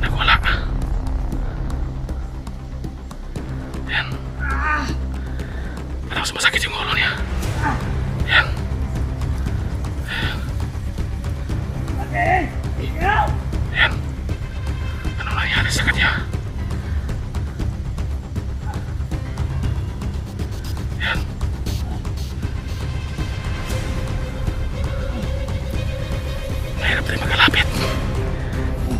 Nagwala. Yan. Parang sumasakit yung ulo niya. Yan. Yan. Anong nangyari sa kanya? Yan. Mahirap tayo magalapit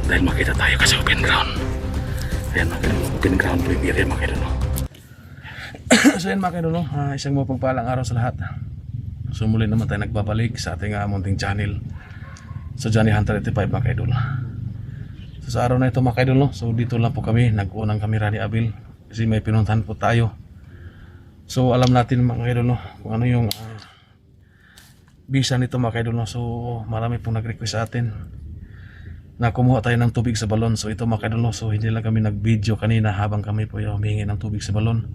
dahil makita tayo kasi open ground. Ayan mga kadulo, open ground po yung area mga kadulo. So yan mga kadulo, isang mapagpalang araw sa lahat. So muli naman tayo nagbabalik sa ating munting channel sa Johnny Hunter 85 mga kadulo. So sa araw na ito mga kadulo, so dito lang po kami, nag-unang kamera ni Abil kasi may pinuntahan po tayo. So alam natin mga kadulo kung ano yung visa nito mga kadulo. So marami pong nag-request sa atin na kumuha tayo ng tubig sa balon. So ito mga kadulo, so hindi lang kami nag-video kanina habang kami po humingi ng tubig sa balon.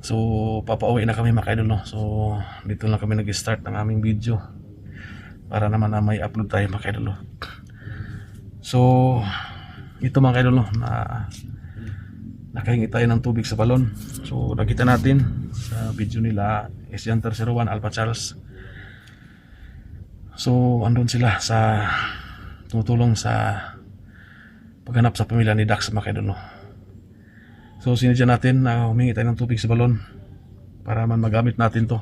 So papauwi na kami mga kadulo. So dito lang kami nag-start ng aming video para naman na may upload tayo mga kadulo. So ito mga kadulo, na nakahingi tayo ng tubig sa balon. So nakita natin sa video nila Hunter 01 Alpha Charles. So andun sila sa tumutulong sa paghanap sa pamilya ni Dax mga kadulo. So sinadya natin na humingi tayo ng tubig sa balon para man magamit natin to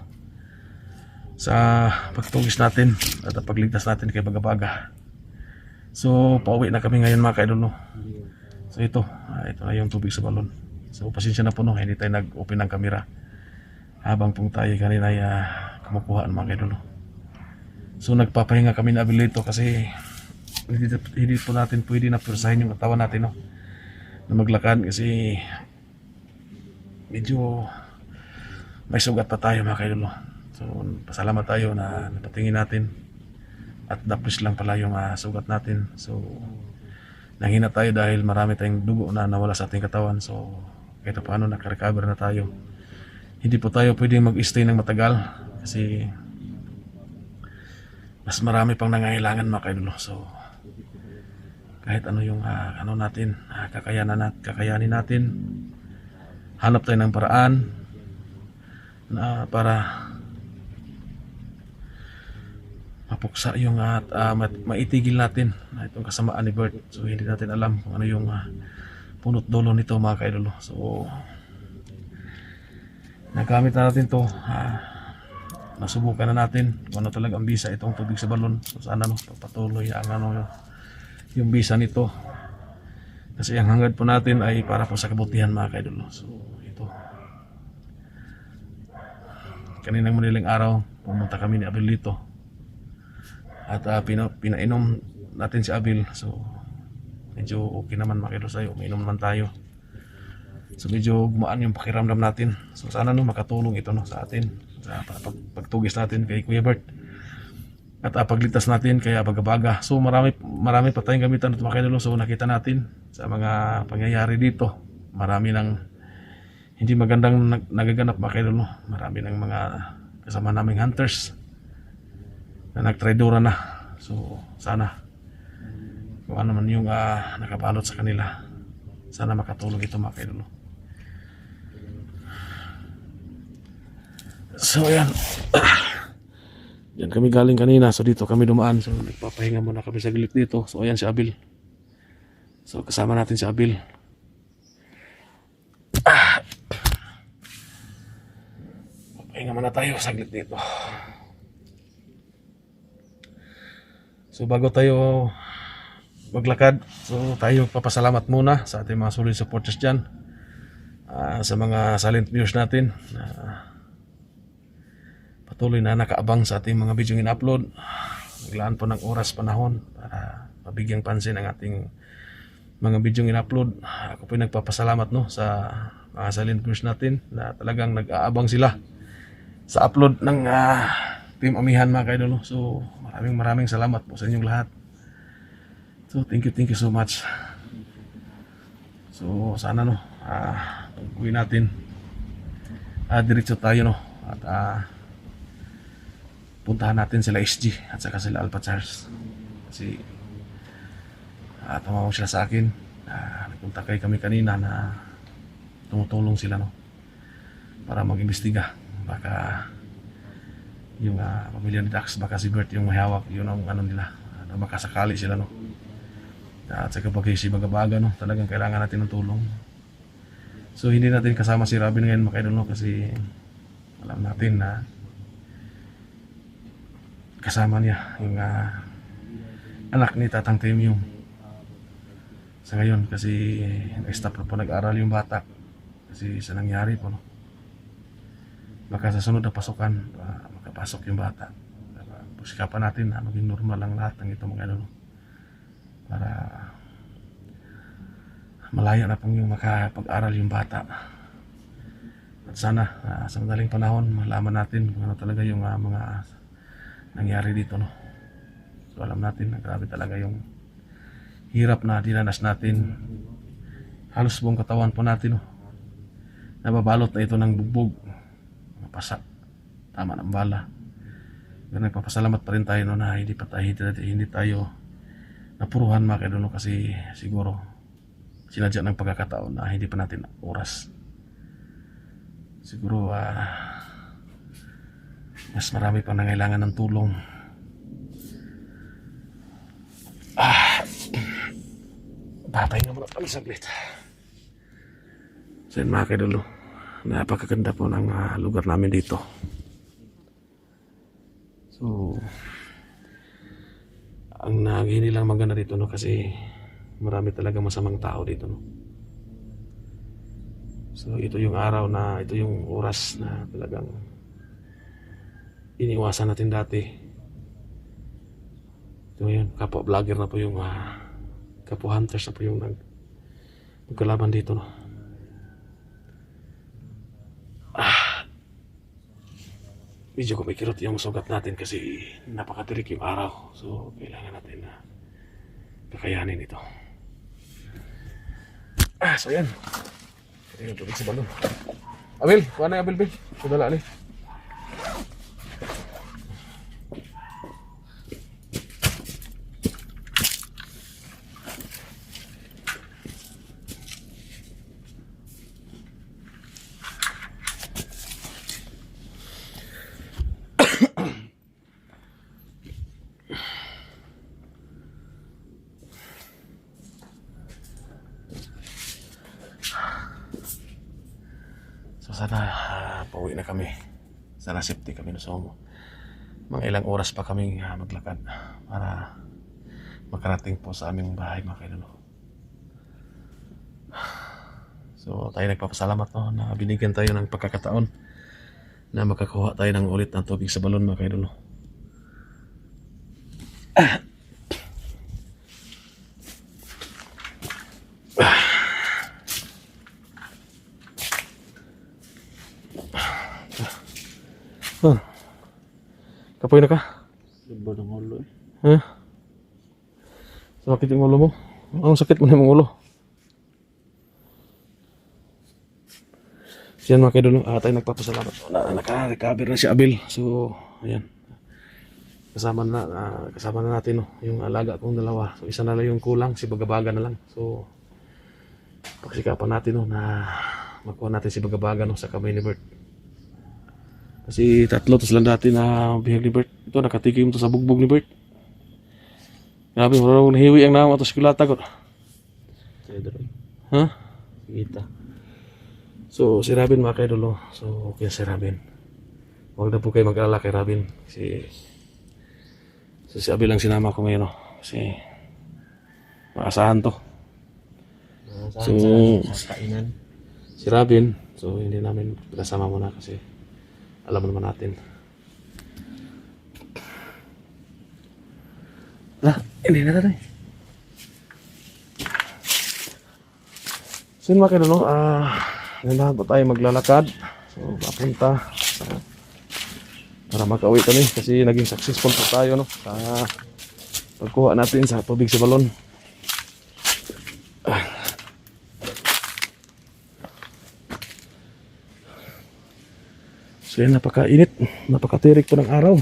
sa pagtugis natin at pagligtas natin kay Bagabaga. So pauwi na kami ngayon mga kadulo. So ito na yung tubig sa balon. So pasensya na po no, hindi tayo nag-open ng camera habang pong tayo kanina ay kumukuha ng mga kadulo. So nagpapahinga kami na abilito kasi hindi po natin pwede na pursahin yung katawan natin no, na maglakad kasi medyo may sugat pa tayo mga kaidolo. So pasalamat tayo na napatingin natin at dapis lang pala yung sugat natin. So nanghina tayo dahil marami tayong dugo na nawala sa ating katawan. So kahit paano nakarecover na tayo. Hindi po tayo pwedeng mag-stay ng matagal kasi mas marami pang nangangailangan mga kaidolo. So kahit ano yung ano natin, kakayanin natin, hanap tayo ng paraan na para mapuksa yung maitigil natin itong kasamaan ni Bert. So hindi natin alam kung ano yung punot dulo nito mga kaidolo. So nagamit na natin to, nasubukan na natin kung ano talaga ang bisa itong tubig sa balon. So sana no, patuloy ang ano yung bisa nito kasi ang hangad po natin ay para po sa kabutihan mga kaidolo. So ito, kaninang madaling araw pumunta kami ni Abil dito at pinainom natin si Abil. So medyo okay naman mga kaidolo, sa'yo uminom naman tayo. So medyo gumaan yung pakiramdam natin. So sana no, makatulong ito no sa atin sa pagtugis natin kay Kuya Bert at pagligtas natin kaya Bagabaga. So marami pa tayong gamitan at mga kaidolo. So nakita natin sa mga pangyayari dito, marami ng hindi magandang nagaganap mga kaidolo. Marami ng mga kasama naming hunters na nagtraidora na. So sana kung ano man yung nakabalot sa kanila, sana makatulong ito mga kaidolo. So yan, yan kami galing kanina. So dito kami dumaan. So nagpapahinga muna kami sa gilid dito. So ayan si Abil. So kasama natin si Abil. Pahinga muna tayo sa gilid dito. So bago tayo maglakad, so tayo papasalamat muna sa ating mga solid supporters dyan, sa mga silent viewers natin patuloy na nakaabang sa ating mga video in-upload. Naglaan po ng oras panahon para mabigyang pansin ang ating mga video in-upload. Ako po nagpapasalamat no sa mga silent viewers natin na talagang nag-aabang sila sa upload ng Team Amihan mga kaidolo. So maraming salamat po sa inyong lahat. So thank you so much. So sana no, pag-uwi natin diretso tayo no at puntahan natin sila SG at saka sila Alpha Charles kasi tumawag sila sa akin. Nagpunta kami kanina na tumutulong sila, no, para mag-imbestiga. Baka yung pamilya ni Dax, baka si Bert yung mahawak, yun ang ano nila, na makasakali sila, no. At sa kapag si Bagabaga, no, talagang kailangan natin ng tulong. So hindi natin kasama si Robin ngayon, mga idol, no, kasi alam natin na kasama niya yung anak ni Tatang Temyong sa ngayon, kasi nag-stop na po nag-aral yung bata kasi sa nangyari po, no. Baka sa sunod na pasukan makapasok yung bata. Pusikapan natin na maging normal lang lahat ng ito, mga idol, no, para malaya na pong yung makapag-aral yung bata. At sana sa madaling panahon malaman natin kung ano talaga yung mga nangyari dito, no. So alam natin na grabe talaga yung hirap na dinanas natin. Halos buong katawan po natin, no, nababalot na ito ng bugbog, napasa, tama ng bala. Pero nagpapasalamat pa rin tayo, no, na hindi tayo napuruhan, mga idol, no, kasi siguro sinadya ng pagkakataon na hindi pa natin oras. Siguro mas marami pang nangailangan ng tulong. Papahinga muna kami saglit. So yun, mga idol, napakaganda po ng lugar namin dito. So ang hindi lang maganda dito, no, kasi marami talaga masamang tao dito, no. So ito yung araw na, ito yung oras na talagang iniwasan natin dati. Ito yun, kapwa vlogger na po yung kapwa hunters na po yung nagkalaban dito, no. Medyo kumikirot yung sugat natin kasi napakatirik yung araw. So kailangan natin na kakayanin ito. So yan. Ito yung tubig sa balon. Abel, kuha na Abel, Bel. Sudala ali. So sana pauwi na kami. Sana safety kami, no. So mga ilang oras pa kaming maglakad para makarating po sa aming bahay, mga idol. So tayo nagpapasalamat, no, na binigyan tayo ng pagkakataon na makakuha tayo ng ulit ng tubig sa balon, mga idol. Kapoy na ka? Iba ng ulo eh. Ha? Sakit yung ulo mo? Ang sakit mo na yung ulo. Siyan, mga idol, tayo nagpapasalamat na naka-recover na si Abel. So ayan, kasama na natin, no, yung alaga kong dalawa. So isa na lang yung kulang, si Bagabaga na lang. So pagsikapan natin, no, na makuha natin si Bagabaga, no, sa kamay ni Bert. Kasi tatlo to sila dati na bihag ni Bert. Ito nakatikim to sa bugbog ni Bert. Grabe, marunong nahiwi ang nama to si Kulata ko. Pedro. Ha? Kita. So si Robin, mga idol, so okay si Robin. Huwag na po kayo mag-alala kay Robin. Si Abel lang sinama ko ngayon, no, kasi maasahan to. So Sa kainan. si Robin, so hindi namin pinasama muna kasi alam naman natin. Hindi na tayo. So yun, mga idol, ngayon po tayo maglalakad. So papunta para makauwi kami kasi naging successful po tayo, no, sa pagkuha natin sa tubig sa balon. So yan, napakainit, napakatirik po ng araw.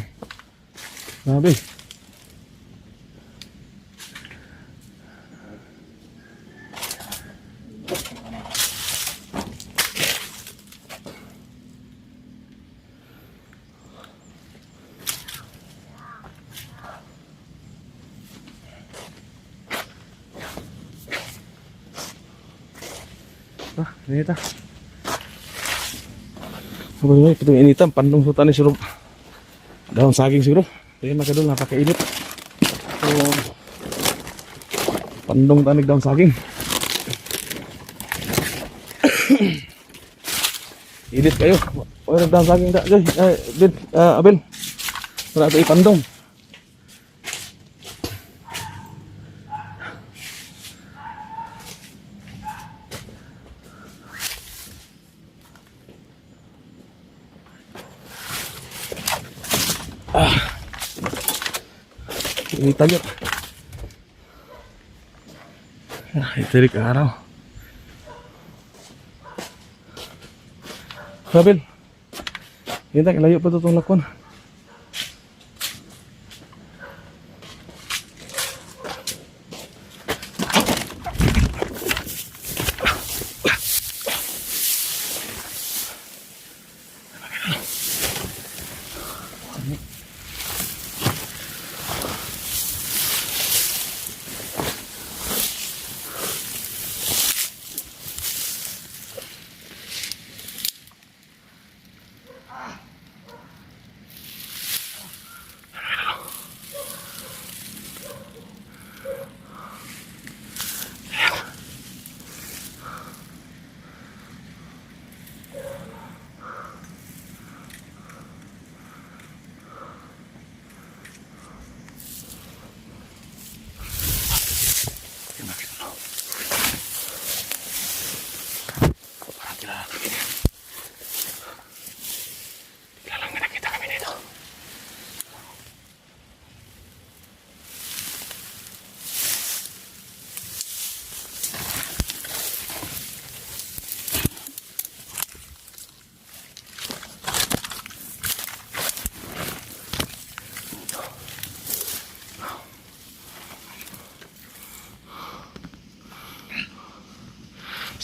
Grabe. Inita. Ano ito yung initan, pandong sa tanis siguro. Daon saging siguro. Kaya makadol, napakainit. So, pandong tanig daon saging. Init kayo. O, daon saging da. Joy, Abel. Wala ito ipandong. Initan yun. Itirik ang araw. Abel. Initan, layo pa ito itong lakwan.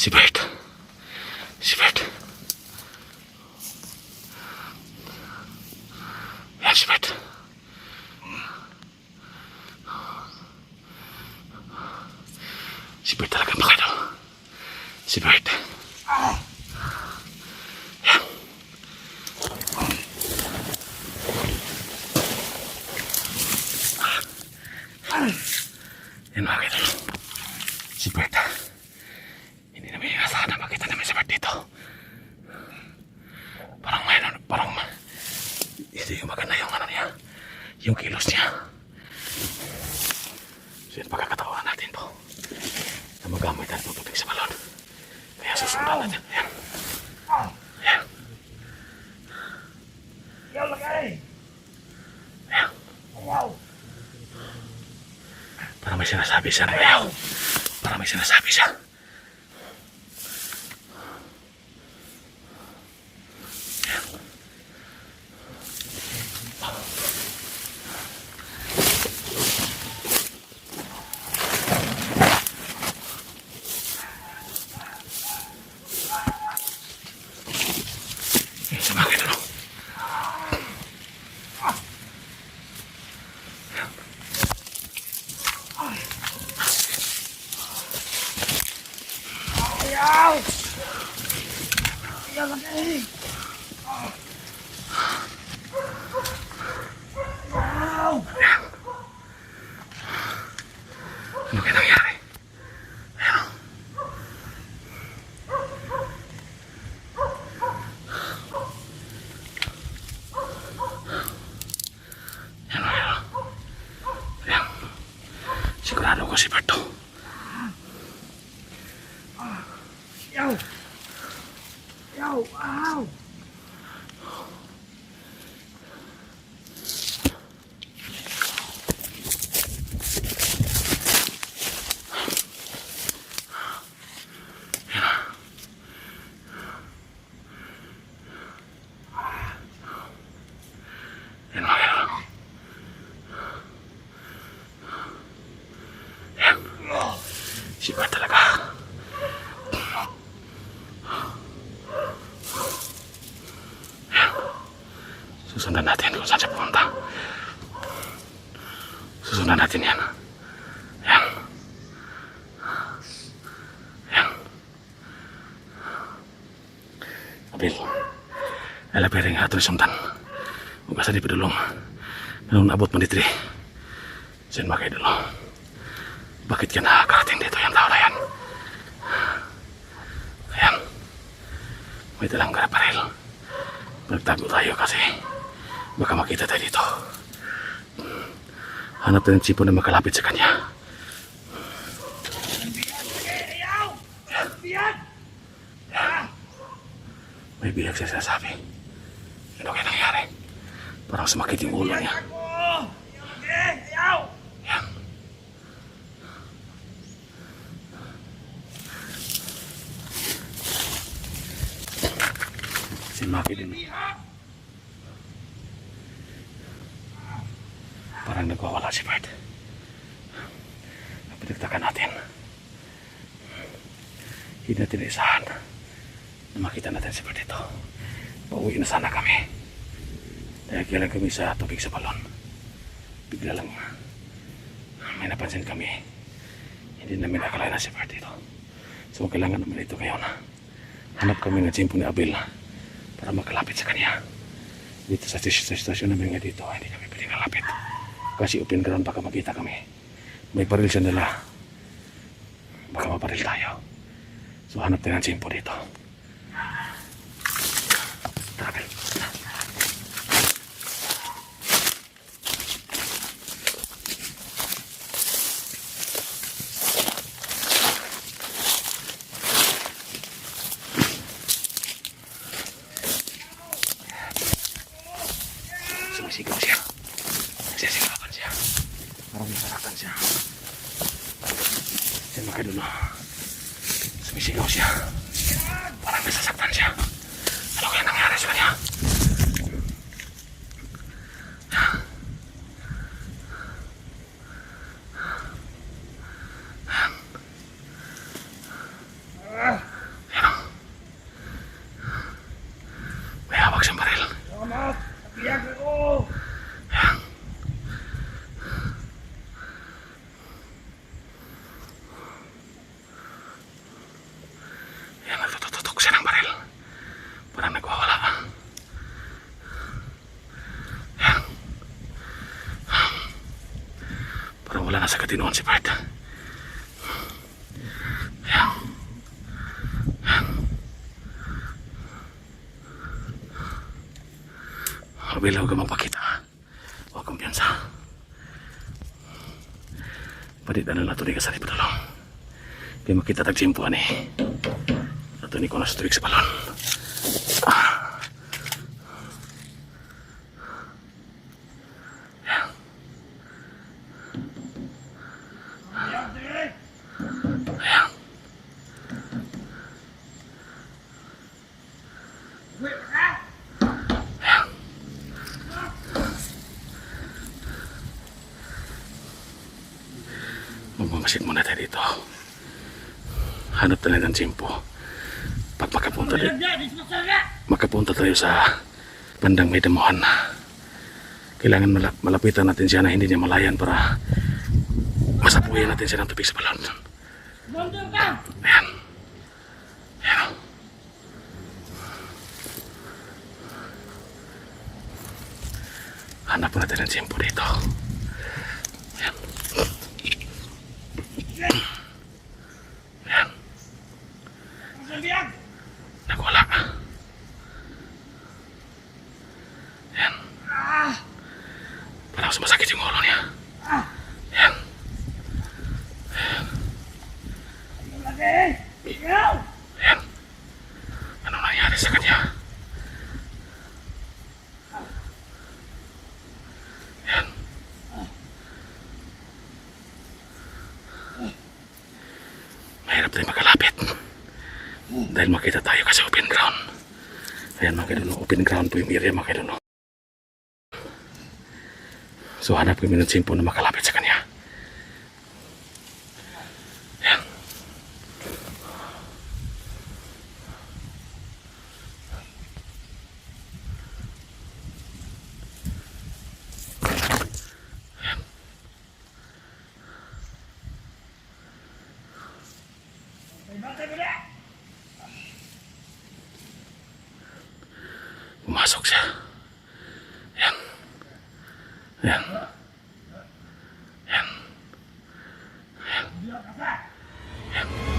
Si Bert. Si Bert. Yan si Bert. Si Bert talaga makado. Si Bert. Yan. Yan mga kaidol. Si Bert. Sana makita namin si Bert dito. Parang ito yung maganda yung ano niya, yung kilos niya. So yun, pagkakatawa natin po na magamit natin tubig sa balon. Kaya susundan natin. Ayan. Ayan. Ayan. Parang may sinasabi siya ng ayaw. Parang may sinasabi siya. Ano kaya nangyari? Ayan. Ayan. Ayan. Sigurado ko si Berto. Yow! Yow! Ow! Sipa talaga. Susundan natin kung saan siya pumunta. Susundan natin yan. Yan. Yan. Abel. Alapiring ato ni sundan. Huwag asa di padulong. Anong naabot mo dito? Diyan mga idol. Bakit ka nakakarating dito yung tao na yan? Ayan. May dalang garaparil. Nagtago tayo kasi baka makita tayo dito. Hanap tayo ng tsipo na makalapit sa kanya. May bihag siya sinasabi. Ano kaya nangyari? Parang sumakit yung ulo niya. Yan. Si Maki din. Parang nagwawala si Bert. Pinagtakan natin. Hindi natin isahan na makita natin si Bert dito. Pauwi na sana kami. Dahil kailan kami sa tubig sa balon. Bigla lang may napansin kami. Hindi namin akalain na si Bert dito. So kailangan naman ito ngayon. Hanap kami ng tsimpo ni Abel para makalapit sa kanya. Dito sa stasyon namin nga dito, hindi kami pwedeng kalapit. Kasi open ground, baka makita kami. May baril siya nila. Baka mabaril tayo. So hanap tayo ng tsimpo dito. Tara, Abel. Sumisigaw siya. Nagsisigawan siya. Parang nasasaktan siya. Diyan mga idol. Sumisigaw siya. Parang nasasaktan siya. Ano kaya nangyari sa kanya? May hawak siyang baril. Yan, nagtututok siya ng baril. Parang nagwawala. Yan. Parang wala na sa katinoan si Bert. Yan. Yan. Abel, huwag ka magpakita. Huwag kang piyansa. Padita na nato ni kasali padulong. Kaya makita tagsimpuan eh. Nato ni ko na sa tuwig sa balon. Yan. Ayan. Magmamasid muna tayo dito. Hanap tayo ng tsimpo. Pag makapunta tayo sa bandang may damuhan, kailangan malapitan natin siya na hindi niya malayan para masapuyan natin siya ng tubig sa balon. Ayan. Ayan. Hanap natin ng tsimpo dito. Ayan. Ayan. Nagwala. Ayan. Parang sumasakit yung ulo niya. Ayan. Ayan. Ano nangyari sa kanya? Ayan. Mahirap tayo makalapit. Dahil makita tayo kasi open ground. Ayan mga kaduno, open ground po yung area mga kaduno. So hanap kami ng tsimpo na makalapit sa kanya. Ayan. Ayan. Pumasok siya. Yan. Yan. Yan. Yan. Yan.